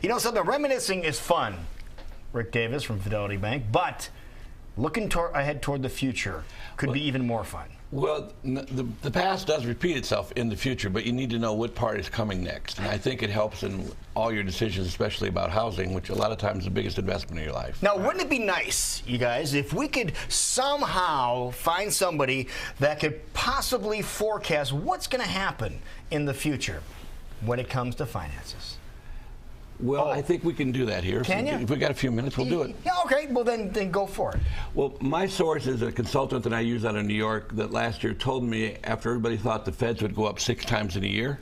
You know, so the reminiscing is fun. Rick Davis from Fidelity Bank, but looking ahead toward the future could be even more fun. Well, the past does repeat itself in the future, but you need to know what part is coming next. And I think it helps in all your decisions, especially about housing, which a lot of times is the biggest investment in your life. Now, wouldn't it be nice, you guys, if we could somehow find somebody that could possibly forecast what's going to happen in the future when it comes to finances? Well, I think we can do that here. Can you? If we got a few minutes, we'll do it. Yeah, okay. Well, then go for it. Well, my source is a consultant that I use out of New York that last year told me, after everybody thought the Feds would go up 6 times in a year,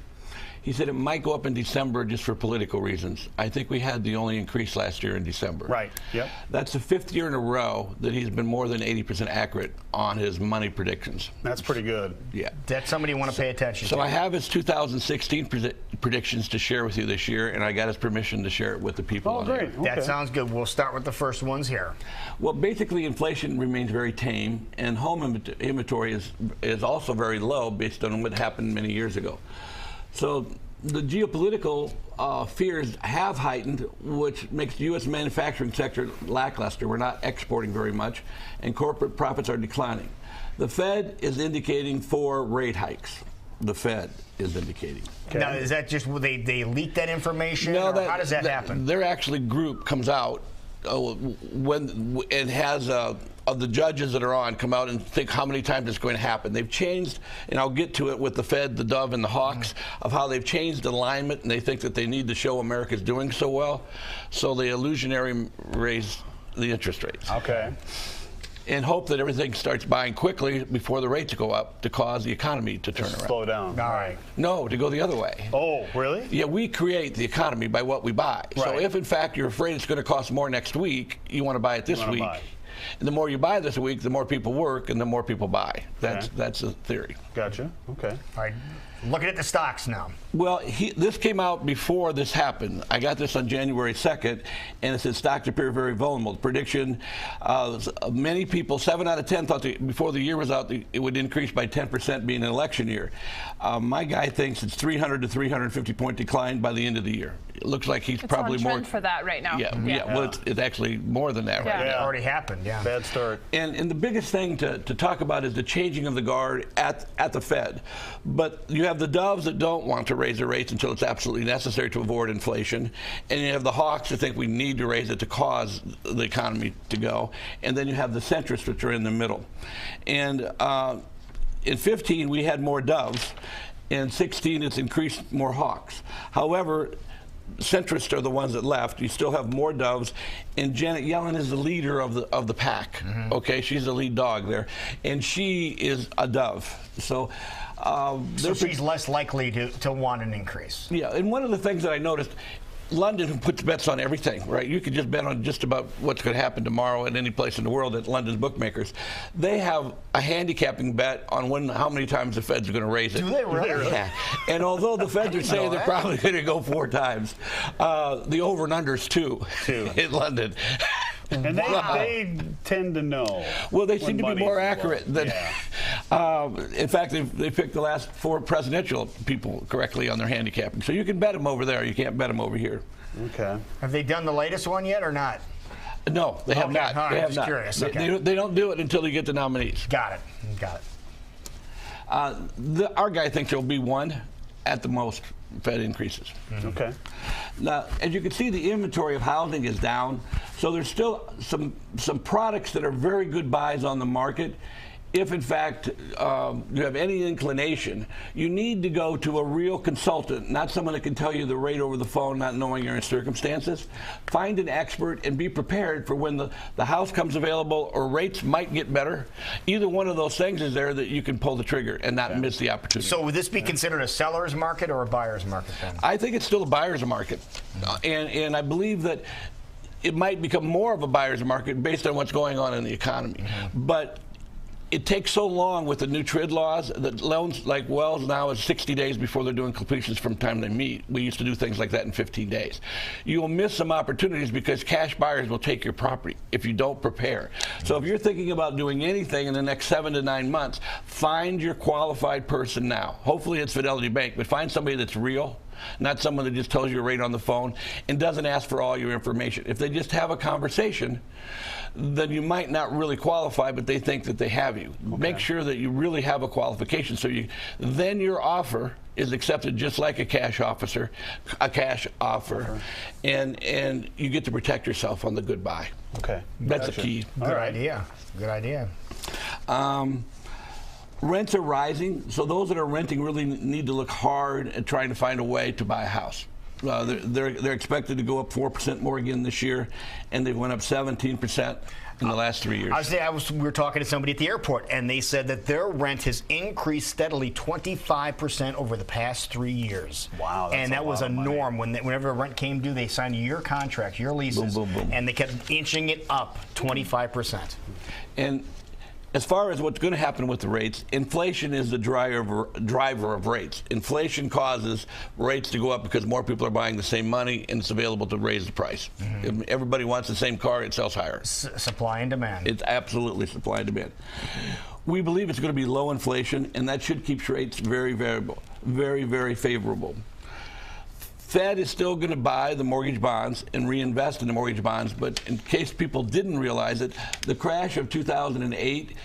he said it might go up in December just for political reasons. I think we had the only increase last year in December. Right. Yep. That's the 5th year in a row that he's been more than 80% accurate on his money predictions. That's pretty good. Yeah. That's somebody you want to pay attention to. So I have his 2016 predictions to share with you this year, and I got his permission to share it with the people. Oh, great. Okay. That sounds good. We'll start with the first ones here. Well, basically, inflation remains very tame, and home inventory is also very low based on what happened many years ago. So the geopolitical fears have heightened, which makes the U.S. manufacturing sector lackluster. We're not exporting very much, and corporate profits are declining. The Fed is indicating 4 rate hikes. The Fed is indicating. Okay. Now, is that just they leak that information? No, or how does that happen? Their actually group comes out when it has of the judges that are on come out and think how many times it's going to happen. They've changed, and I'll get to it with the Fed, the Dove, and the Hawks, of how they've changed alignment, and they think that they need to show America's doing so well, so they illusionary raise the interest rates. Okay. And hope that everything starts buying quickly before the rates go up to cause the economy to turn around. Slow down. All right. No, to go the other way. Oh, really? Yeah, we create the economy by what we buy. Right. So if, in fact, you're afraid it's going to cost more next week, you want to buy it this week. And the more you buy this week, the more people work, and the more people buy. That's the theory. Gotcha. Okay. All right. Looking at the stocks now. Well, this came out before this happened. I got this on January 2nd, and it said stocks appear very vulnerable. The prediction, many people, 7 out of 10 thought before the year was out it would increase by 10% being an election year. My guy thinks it's 300 to 350 point decline by the end of the year. It looks like he's probably on trend for that right now. Yeah. Well, it's actually more than that right now. It already happened, yeah. Bad start. And the biggest thing to talk about is the changing of the guard at the Fed. But you have the doves that don't want to raise their rates until it's absolutely necessary to avoid inflation. And you have the hawks that think we need to raise it to cause the economy to go. And then you have the centrists, which are in the middle. And in 15, we had more doves. In 16, it's increased more hawks. However, centrists are the ones that left. You still have more doves, and Janet Yellen is the leader of the pack. Okay, she's the lead dog there, and she is a dove. So she's less likely to want an increase. Yeah, and one of the things that I noticed, London puts bets on everything, right? You could just bet on just about what's going to happen tomorrow at any place in the world at London's bookmakers. They have a handicapping bet on how many times the Fed's are going to raise it. Do they really? Yeah. And although the Feds are saying they're probably going to go 4 times, the over and unders 2 in London. And they tend to know. Well, they seem to be more accurate than. In fact, they picked the last 4 presidential people correctly on their handicapping. So you can bet them over there. You can't bet them over here. Okay. Have they done the latest one yet or not? No, they have not. All right, they have just not. curious. Okay. They don't do it until you get the nominees. Got it. Got it. Our guy thinks there will be 1 at the most Fed increases. Okay. Now, as you can see, the inventory of housing is down, so there's still some products that are very good buys on the market. If, in fact, you have any inclination, you need to go to a real consultant, not someone that can tell you the rate over the phone, not knowing your circumstances. Find an expert and be prepared for when the house comes available or rates might get better. Either one of those things is there that you can pull the trigger and not miss the opportunity. So would this be considered a seller's market or a buyer's market then? I think it's still a buyer's market. And I believe that it might become more of a buyer's market based on what's going on in the economy. But it takes so long with the new TRID laws that loans like Wells now is 60 days before they're doing completions from the time they meet. We used to do things like that in 15 days. You will miss some opportunities because cash buyers will take your property if you don't prepare. So if you're thinking about doing anything in the next 7 to 9 months, find your qualified person now. Hopefully it's Fidelity Bank, but find somebody that's real not someone that just tells you a rate on the phone and doesn't ask for all your information. If they just have a conversation, then you might not really qualify, but they think that they have you. Okay. Make sure that you really have a qualification, so then your offer is accepted just like a cash offer, and you get to protect yourself on the goodbye. Okay, that's the key. Good idea. Good idea. Rents are rising, so those that are renting really need to look hard at trying to find a way to buy a house. They're expected to go up 4% more again this year, and they went up 17% in the last 3 years. We were talking to somebody at the airport, and they said that their rent has increased steadily 25% over the past 3 years. Wow, that's and that was a norm. Whenever rent came due, they signed your contracts, your leases, boom, boom, boom. And they kept inching it up 25%. And as far as what's going to happen with the rates, inflation is the driver of rates. Inflation causes rates to go up because more people are buying the same money and it's available to raise the price. If everybody wants the same car, it sells higher. Supply and demand. It's absolutely supply and demand. We believe it's going to be low inflation, and that should keep rates very variable, very, very favorable. Fed is still going to buy the mortgage bonds and reinvest in the mortgage bonds, but in case people didn't realize it, the crash of 2008,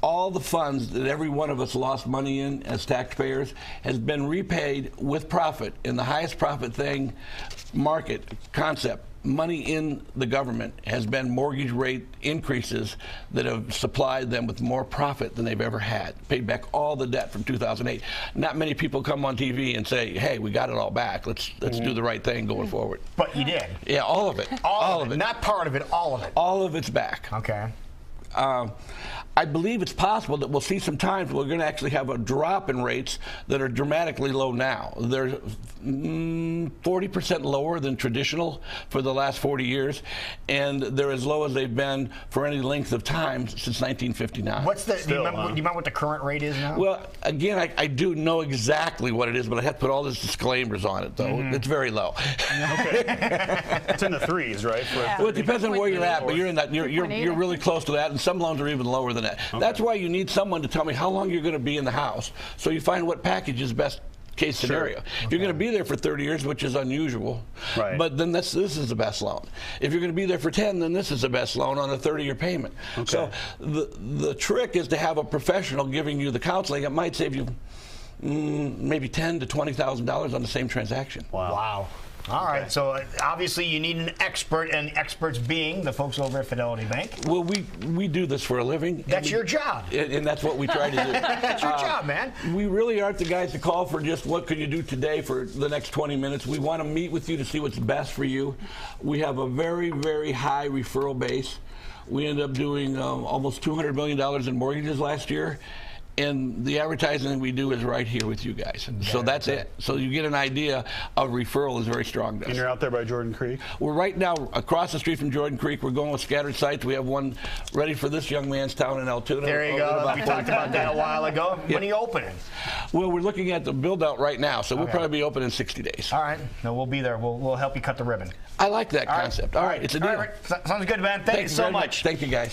all the funds that every one of us lost money in as taxpayers has been repaid with profit in the highest profit thing, market concept. Money in the government has been mortgage rate increases that have supplied them with more profit than they've ever had, paid back all the debt from 2008. Not many people come on TV and say, hey, we got it all back. Let's do the right thing going forward. But you did. Yeah, all of it. All of it. Not part of it, all of it. All of it's back. Okay. I believe it's possible that we'll see some times we're going to actually have a drop in rates that are dramatically low now. They're 40% lower than traditional for the last 40 years, and they're as low as they've been for any length of time since 1959. Do you remember what the current rate is now? Well, again, I do know exactly what it is, but I have to put all these disclaimers on it, though. It's very low. Okay. It's in the threes, right? Well, it depends on where you're at, but you're in that. You're really close to that, and some loans are even lower than that. Okay. That's why you need someone to tell me how long you're going to be in the house, so you find what package is best case scenario. Sure. If you're going to be there for 30 years, which is unusual, right, but then this is the best loan. If you're going to be there for 10, then this is the best loan on a 30-year payment. Okay. So the trick is to have a professional giving you the counseling. It might save you maybe $10,000 to $20,000 on the same transaction. Wow. All right, so obviously you need an expert, and experts being the folks over at Fidelity Bank. Well, we do this for a living. That's your job. And that's what we try to do. That's your job, man. We really aren't the guys to call for just what could you do today for the next 20 minutes. We want to meet with you to see what's best for you. We have a very, very high referral base. We end up doing almost $200 million in mortgages last year. And the advertising we do is right here with you guys. So that's it. So you get an idea of referral is very strong. And you're out there by Jordan Creek? We're right now across the street from Jordan Creek. We're going with scattered sites. We have one ready for this young man's town in Altoona. There you go. We talked about that a while ago. Yeah. When are you opening? Well, we're looking at the build out right now, so we'll probably be open in 60 days. All right. No, we'll be there. We'll help you cut the ribbon. I like that concept. All right. It's a deal. All right. Sounds good, man. Thank you so much. Thank you, guys.